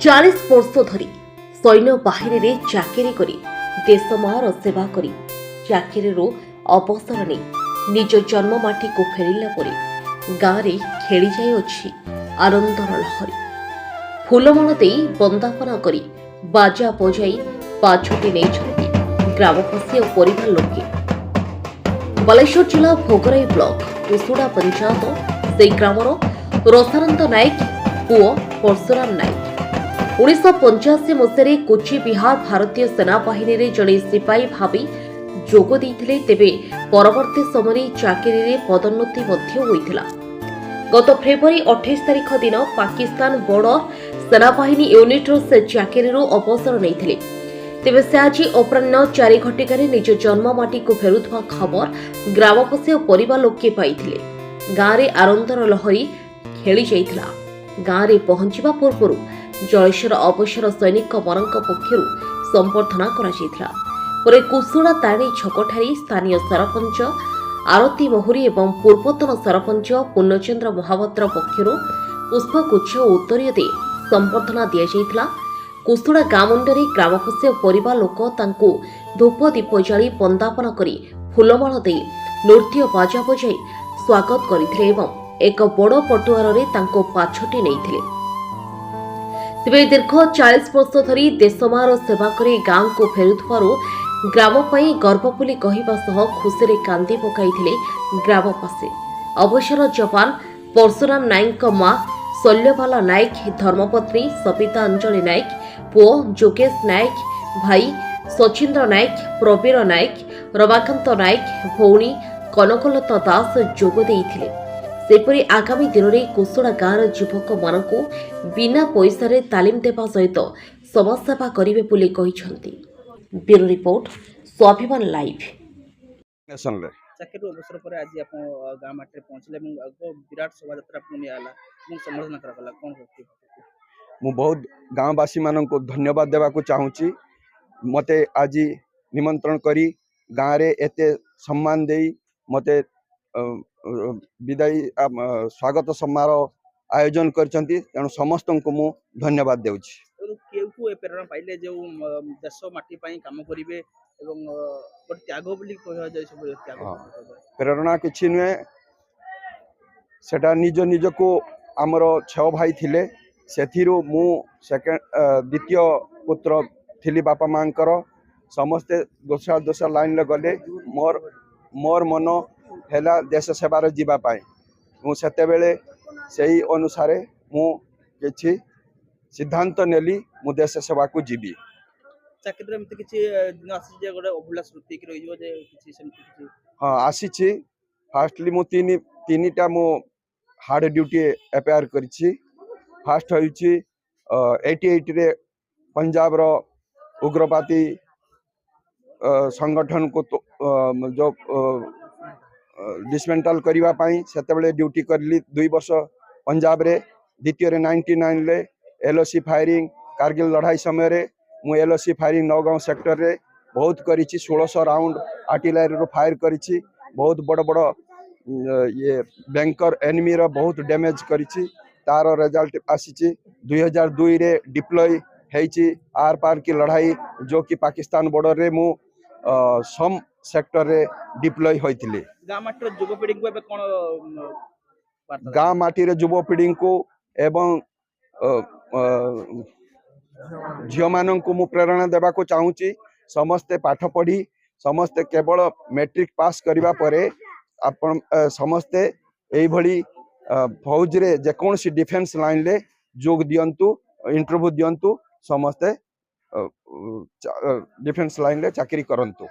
40 वर्ष धरी सैन्य बाहिनी रे चाकरी करी देश मार सेवा करी चाकरी अवसर नहीं निज जन्ममाटी को फेरिला परे गाँव में खेली जाइए आनंदर लहरी फूलमाल दे बंदापना करी बाजा बजाई पाछोटी नहीं ग्रामवासी और परिवार लोके बालेश्वर जिला भोगराई ब्लॉक कुसुड़ा पंचायत से ग्रामर रसानंद नायक पुओ परशुराम नायक 1985 मसीह कोची बिहार भारतीय सेना बाहिनी रे जड़े सिपाही भावी जोग देइथिले तेबे परवर्ती समय चाकरी रे पदोन्नति मध्य होइथिला। गत फेब्रुआरी 28 तारिख दिन पाकिस्तान बॉर्डर सेना बाहिनी यूनिट रो से चाकरी रो अवसर नैथिले। तेबे से आज अपराह्न 4 घटिकार निज जन्ममाटी को फेरुथवा खबर ग्रामवासी और परिवार लोके पाइथिले। गाँव रे आनंदर लहरी खेली जाइथिला। गाँव रे पहुंचवा पूर्व जलेश्वर अवसर सैनिक मानक पक्षर संबर्धना करा कुसुड़ा ताणी छकठारी स्थानीय सरपंच आरती मोहरी एवं पूर्वतन सरपंच पूर्णचंद्र महापात्र पक्षर पुष्पगुच्छ और उत्तरीय दे संबर्धना दि जाइथिला। कुसुड़ा गाँ मुंडे ग्रामवासी और परिवार लोक तांको धूप दीप जाली बंदापना करी फूलमाल दे नृत्य बाजा बजाई स्वागत करथिले एवं एक बड़ पटुआर रे तांको पाछोटी नैथिले। तेबे दीर्घ 40 वर्ष धरी देशमार सेवा करे गाँव को फेरुथवारो ग्राम पई गर्व बोली कहिबा सह खुशी कांदी पकाइथिले ग्रामवासी। अवसर जवान परशुराम नायक मां शल्यबाला नायक धर्मपत्नी सविता अंजलि नायक पुओ जोगेश नायक भाई सचिंद्र नायक प्रवीर नायक रमाकांत नायक भौणी कनकलता दास जोग देइथिले। सेपरी आगामी दिन में कुसुड़ा गाँव युवक मानक बिना पैसा रे तालीम देवा सहित समाजसेवा करेंगे बोली कहिसंती। ब्यूरो रिपोर्ट स्वाभिमान लाइव। चाकरी अवसर पर आज आप गाँव माटे पहुंचले विराट शोभा यात्रा नियाला संबोधन कराला कौन मु बहुत गाँववासी मान को धन्यवाद देवा चाहूँगी। मते आज निमंत्रण करी गाँव रे एते सम्मान दे मते विदाई स्वागत समारोह आयोजन करछंती। तेणु समस्त को मु धन्यवाद देउछि। केउ प्रेरणा पाइले जो देश माटी पई काम करिवे एवं बड त्याग बोली कहया जाय सब त्याग प्रेरणा किछि नुए सेटा निज निज को हमर छ भाई थिले सेथिरु मु सेकेंड द्वितीय पुत्र थिली बापा मांकर समस्ते दोसा लाइन ले गले मोर मन हेला देश सेवार जीवा पाए मुझे बेले से अनुसार मुझे सिद्धांत नेली मु देश सेवा को जीवी। चाकरी में किछि दिन आसी जे गोटे अभुला स्मृति कि रहियो जे किछि सेमति किछि हां आसीछि। फास्टली मु तीनटा मु हार्ड ड्यूटी एपेयर करछि। फास्ट होइछि 88 रे पंजाब रो उग्रवादी संगठन को जो डिसमेंटल करिवा पाई सेतेबेले ड्यूटी करली 2 वर्ष पंजाब रे। द्वितीय रे 99 ले एलओसी फायरिंग कारगिल लड़ाई समय रे मु एलओसी फायरिंग नौगांव सेक्टर रे बहुत करिछि। 1600 राउंड आर्टिलरी रो फायर करिछि। बहुत बड़ बड़ ये बैंकर एनिमी रो बहुत डैमेज करिछि। तार रिजल्ट आसीछि 2002 रे डिप्लॉय हेछि आर पार की लड़ाई जो कि पाकिस्तान बॉर्डर रे मु सम सेक्टर रे डिप्लॉय होइथिले। गाँ माटी युवपीढ़ी को एबे कोन गाँ माटी रे युवपीढ़ी को एवं झियो मानन को मु प्रेरणा देवा को चाहूँगी। समस्ते पाठ पढ़ी समस्ते केवल मैट्रिक पास करिवा परे आपण समस्ते एई भली फौज रे जे कोनसी डिफेंस लाइन ले जोग दियंतु इंटरव्यू दियंतु समस्ते डिफेंस लाइन ले चाकरी करंतु।